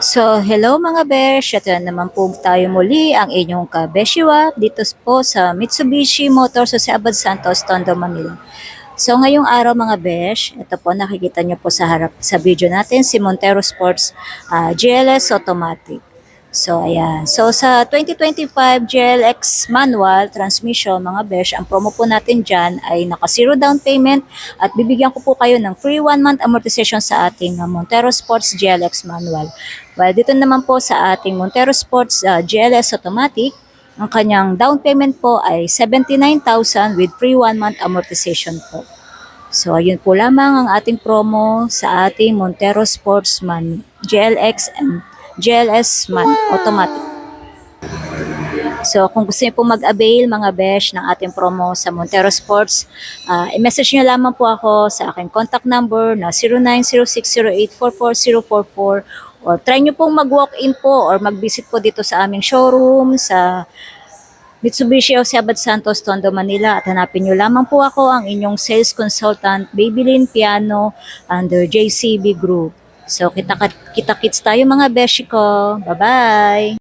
So, hello mga besh. Ito na naman po tayo muli ang inyong kabeshiwa dito po sa Mitsubishi Motors sa Abad Santos, Tondo, Manila. So, ngayong araw mga besh, ito po nakikita nyo po sa harap sa video natin si Montero Sports GLS Automatic. So, ayan. So, sa 2025 GLX manual transmission, mga besh, ang promo po natin dyan ay naka zero down payment at bibigyan ko po kayo ng free 1 month amortization sa ating Montero Sports GLX manual. Well, dito naman po sa ating Montero Sports GLS Automatic, ang kanyang down payment po ay 79,000 with free 1 month amortization po. So, ayun po lamang ang ating promo sa ating Montero Sportsman GLX and GLS Man Automatic. So, kung gusto niyo po mag-avail mga besh ng ating promo sa Montero Sports, i-message niyo lamang po ako sa aking contact number na 0906084444 or try niyo pong mag-walk-in po or mag-visit po dito sa aming showroom sa Mitsubishi Abad Santos, Tondo, Manila at hanapin niyo lamang po ako ang inyong sales consultant, Babylin Piano under JCB Group. So, kita-kits tayo mga beshi ko. Bye-bye!